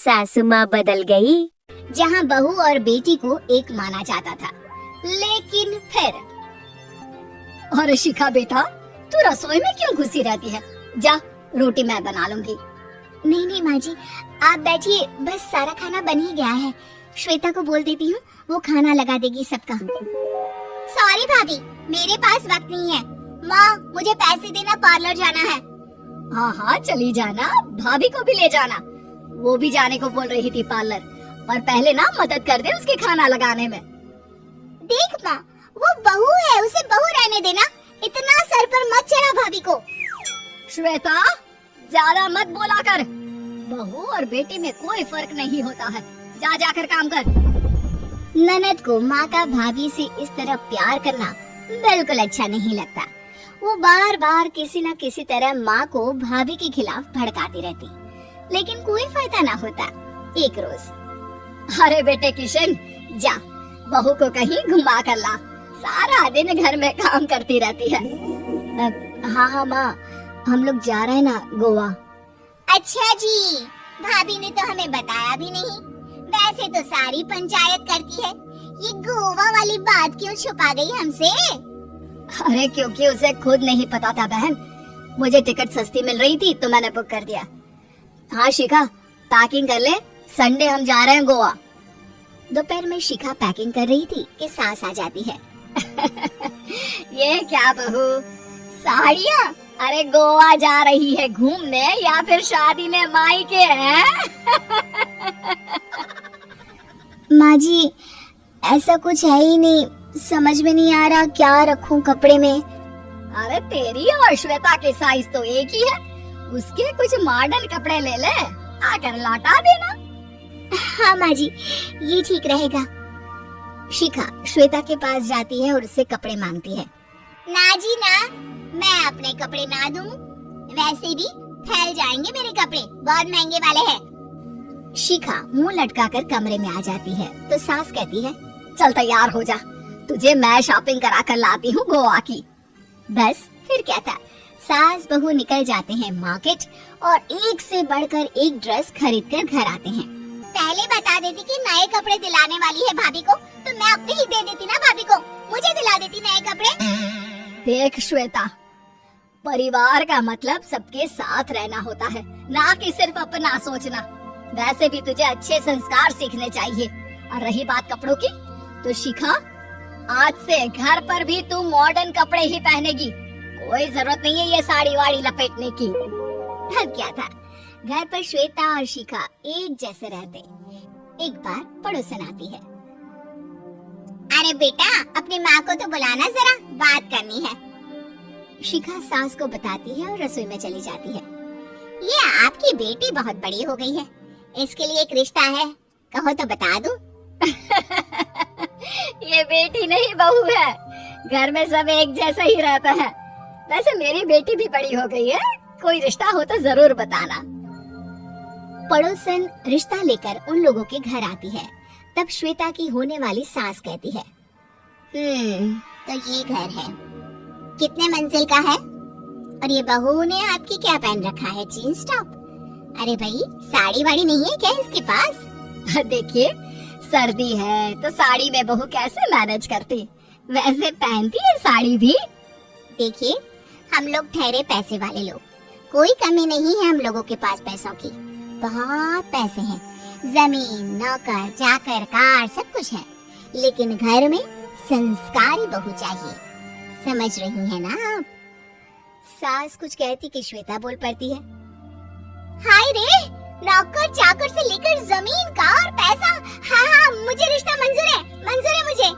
सासू माँ बदल गई। जहाँ बहू और बेटी को एक माना जाता था, लेकिन फिर। और शिखा बेटा, तू रसोई में क्यों घुसी रहती है? जा, रोटी मैं बना लूंगी। नहीं नहीं माँ जी, आप बैठिए, बस सारा खाना बन ही गया है। श्वेता को बोल देती हूँ, वो खाना लगा देगी सबका। सॉरी भाभी, मेरे पास वक्त नहीं है। माँ, मुझे पैसे देना, पार्लर जाना है। हाँ हाँ चली जाना, भाभी को भी ले जाना। वो भी जाने को बोल रही थी पार्लर, पर पहले ना मदद कर दे उसके खाना लगाने में। देख माँ, वो बहू है, उसे बहू रहने देना। इतना सर पर मत चढ़ा भाभी को। श्वेता, ज्यादा मत बोला कर। बहू और बेटी में कोई फर्क नहीं होता है। जा जाकर काम कर। ननद को माँ का भाभी से इस तरह प्यार करना बिल्कुल अच्छा नहीं लगता। वो बार बार किसी न किसी तरह माँ को भाभी के खिलाफ भड़काती रहती, लेकिन कोई फायदा ना होता। एक रोज, अरे बेटे किशन, जा बहू को कहीं घुमा कर ला, सारा दिन घर में काम करती रहती है। हाँ हाँ माँ, हम लोग जा रहे हैं ना गोवा। अच्छा जी, भाभी ने तो हमें बताया भी नहीं। वैसे तो सारी पंचायत करती है, ये गोवा वाली बात क्यों छुपा गई हमसे? अरे क्योंकि उसे खुद नहीं पता था बहन। मुझे टिकट सस्ती मिल रही थी तो मैंने बुक कर दिया। हाँ शिखा, पैकिंग कर ले, संडे हम जा रहे हैं गोवा। दोपहर में शिखा पैकिंग कर रही थी कि सास आ जाती है। ये क्या बहू, साड़ियाँ? अरे गोवा जा रही है घूमने या फिर शादी में मायके हैं? माँ जी, ऐसा कुछ है ही नहीं, समझ में नहीं आ रहा क्या रखूं कपड़े में। अरे तेरी और श्वेता के साइज तो एक ही है, उसके कुछ मॉडर्न कपड़े ले ले, आकर लौटा देना। हाँ माँ जी, ये ठीक रहेगा। शिखा श्वेता के पास जाती है और उससे कपड़े मांगती है। ना जी ना, मैं अपने कपड़े ना दूं, वैसे भी फैल जाएंगे मेरे कपड़े, बहुत महंगे वाले हैं। शिखा मुंह लटकाकर कमरे में आ जाती है तो सास कहती है, चल तैयार हो जा, तुझे मैं शॉपिंग करा कर लाती हूँ गोवा की। बस फिर क्या था, सास बहू निकल जाते हैं मार्केट और एक से बढ़कर एक ड्रेस खरीद कर घर आते हैं। पहले बता देती कि नए कपड़े दिलाने वाली है भाभी को, तो मैं अपने ही दे देती ना भाभी को, मुझे दिला देती नए कपड़े। देख श्वेता, परिवार का मतलब सबके साथ रहना होता है, ना कि सिर्फ अपना सोचना। वैसे भी तुझे अच्छे संस्कार सीखने चाहिए। और रही बात कपड़ों की, तो शिखा, आज से घर पर भी तू मॉडर्न कपड़े ही पहनेगी, कोई जरूरत नहीं है ये साड़ी वाड़ी लपेटने की। अब क्या था, घर पर श्वेता और शिखा एक जैसे रहते। एक बार पड़ोसन आती है। अरे बेटा, अपनी माँ को तो बुलाना जरा, बात करनी है। शिखा सास को बताती है और रसोई में चली जाती है। ये आपकी बेटी बहुत बड़ी हो गई है, इसके लिए एक रिश्ता है, कहो तो बता दूं। ये बेटी नहीं बहू है, घर में सब एक जैसा ही रहता है। वैसे मेरी बेटी भी बड़ी हो गई है, कोई रिश्ता हो तो जरूर बताना। पड़ोसन रिश्ता लेकर उन लोगों के घर आती है। तब श्वेता की होने वाली सास कहती है, तो ये घर है, कितने मंजिल का है? और ये बहू ने आपकी क्या पहन रखा है, जीन्स टॉप? अरे भाई, साड़ी वाड़ी नहीं है क्या इसके पास? देखिए, सर्दी है तो साड़ी में बहू कैसे मैनेज करती, वैसे पहनती है साड़ी भी। देखिए, हम लोग ठहरे पैसे वाले लोग, कोई कमी नहीं है हम लोगों के पास पैसों की, बहुत पैसे हैं, जमीन, नौकर चाकर, कार, सब कुछ है, लेकिन घर में संस्कारी बहू चाहिए, समझ रही है ना आप? सास कुछ कहती कि श्वेता बोल पड़ती है, हाय रे, नौकर चाकर से लेकर जमीन, कार, पैसा, हाँ, मुझे रिश्ता मंजूर है मुझे।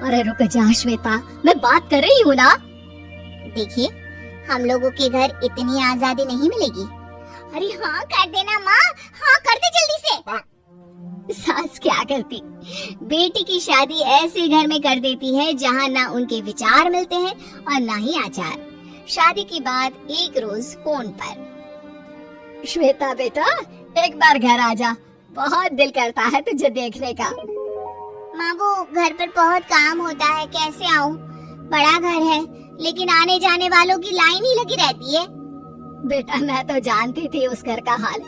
अरे रुक जा श्वेता, मैं बात कर रही हूँ ना। देखिए, हम लोगों के घर इतनी आजादी नहीं मिलेगी। अरे हाँ कर देना माँ, हाँ कर दे जल्दी से। सास क्या करती, बेटी की शादी ऐसे घर में कर देती है जहाँ ना उनके विचार मिलते हैं और ना ही आचार। शादी के बाद एक रोज फोन पर, श्वेता बेटा, एक बार घर आ जा, बहुत दिल करता है तुझे देखने का। माँ, वो घर पर बहुत काम होता है, कैसे आऊँ? बड़ा घर है, लेकिन आने जाने वालों की लाइन ही लगी रहती है। बेटा, मैं तो जानती थी उस घर का हाल,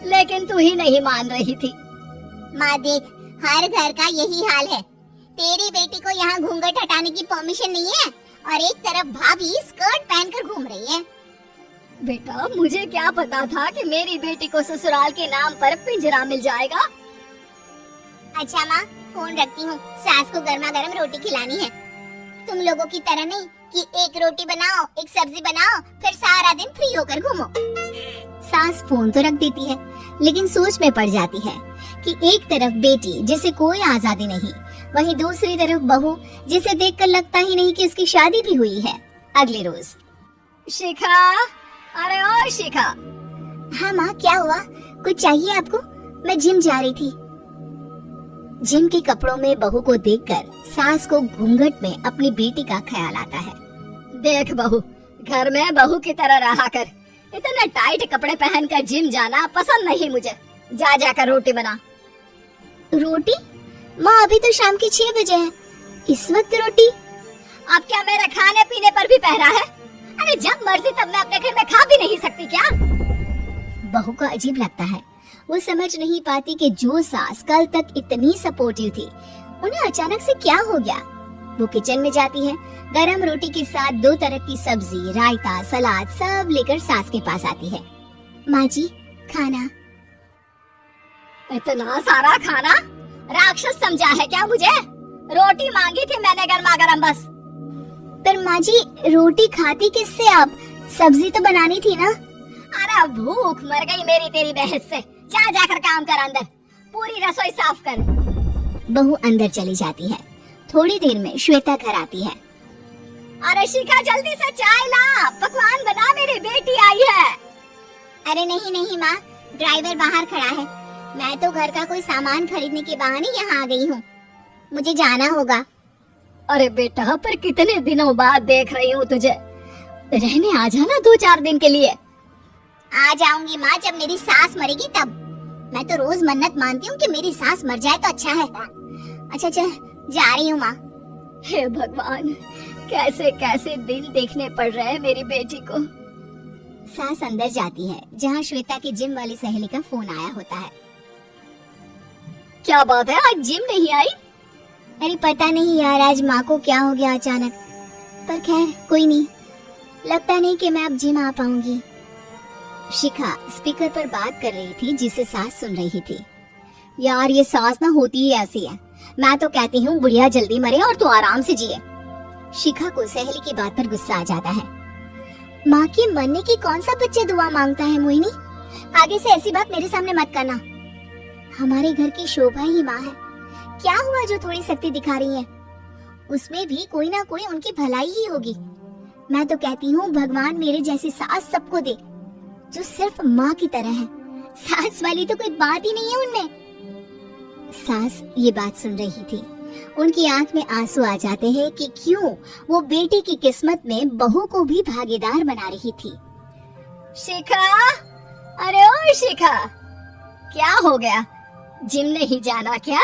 लेकिन तू ही नहीं मान रही थी। माँ देख, हर घर का यही हाल है। तेरी बेटी को यहाँ घूंघट हटाने की परमिशन नहीं है और एक तरफ भाभी स्कर्ट पहनकर घूम रही है। बेटा मुझे क्या पता था कि मेरी बेटी को ससुराल के नाम पर पिंजरा मिल जाएगा। अच्छा माँ, फोन रखती हूँ, सास को गर्मा गर्म रोटी खिलानी है। तुम लोगों की तरह नहीं कि एक रोटी बनाओ एक सब्जी बनाओ फिर सारा दिन फ्री होकर घूमो। सास फोन तो रख देती है लेकिन सोच में पड़ जाती है कि एक तरफ बेटी जिसे कोई आजादी नहीं, वहीं दूसरी तरफ बहू जिसे देखकर लगता ही नहीं कि उसकी शादी भी हुई है। अगले रोज, शिखा, अरे ओ शिखा। हाँ माँ, क्या हुआ? कुछ चाहिए आपको? मैं जिम जा रही थी। जिम के कपड़ों में बहू को देखकर सास को घूंघट में अपनी बेटी का ख्याल आता है। देख बहू, घर में बहू की तरह रहा कर। इतने टाइट कपड़े पहनकर जिम जाना पसंद नहीं मुझे। जा जाकर रोटी बना। रोटी? माँ अभी तो शाम के 6 बजे हैं, इस वक्त रोटी? अब क्या मेरे खाने पीने पर भी पहरा है? अरे जब मर्जी तब मैं अपने घर में खा भी नहीं सकती क्या? बहू को अजीब लगता है। वो समझ नहीं पाती कि जो सास कल तक इतनी सपोर्टिव थी, उन्हें अचानक से क्या हो गया। वो किचन में जाती है, गरम रोटी के साथ 2 तरह की सब्जी, रायता, सलाद सब लेकर सास के पास आती है। माँ जी, खाना। इतना सारा खाना? राक्षस समझा है क्या मुझे? रोटी मांगी थी मैंने गर्मा गर्म बस। पर माँ जी, रोटी खाती किससे आप? सब्जी तो बनानी थी ना। अरे भूख मर गई मेरी तेरी बहस से। जा जाकर काम कर, अंदर पूरी रसोई साफ कर। बहू अंदर चली जाती है। थोड़ी देर में श्वेता घर आती है। अरे शिखा जल्दी से चाय ला, पकवान बना, मेरी बेटी आई है। अरे नहीं नहीं माँ, ड्राइवर बाहर खड़ा है। मैं तो घर का कोई सामान खरीदने के बहाने यहाँ आ गई हूँ, मुझे जाना होगा। अरे बेटा, पर कितने दिनों बाद देख रही हूँ तुझे, रहने आ जाना 2-4 दिन के लिए। आ जाऊंगी माँ, जब मेरी सास मरेगी तब। मैं तो रोज मन्नत मानती हूँ कि मेरी सास मर जाए तो अच्छा है। अच्छा चल, जा रही हूँ माँ। हे भगवान, कैसे कैसे दिन देखने पड़ रहे हैं मेरी बेटी को। सास अंदर जाती है जहाँ श्वेता की जिम वाली सहेली का फोन आया होता है। क्या बात है, आज जिम नहीं आई? अरे पता नहीं यार, आज माँ को क्या हो गया अचानक। पर खैर कोई नहीं, लगता नहीं कि मैं अब जिम आ पाऊंगी। शिखा स्पीकर पर बात कर रही थी जिसे सास सुन रही थी। यार ये सास ना होती ही ऐसी है। मैं तो कहती हूँ बुढ़िया जल्दी मरे और तू आराम से जिए। शिखा को सहेली की बात पर गुस्सा आ जाता है। माँ के मरने की कौन सा बच्चा दुआ मांगता है मोहिनी? आगे से ऐसी बात मेरे सामने मत करना। हमारे घर की शोभा ही माँ है। क्या हुआ जो थोड़ी शक्ति दिखा रही है? उसमें भी कोई ना कोई उनकी भलाई ही होगी। मैं तो कहती हूँ भगवान मेरे जैसी सास सबको दे, जो सिर्फ माँ की तरह है। सास वाली तो कोई बात ही नहीं है उनमें। सास ये बात सुन रही थी। उनकी आंख में आंसू आ जाते हैं कि क्यों वो बेटी की किस्मत में बहू को भी भागीदार बना रही थी। शिखा, अरे ओ शिखा, क्या हो गया? जिम नहीं जाना क्या?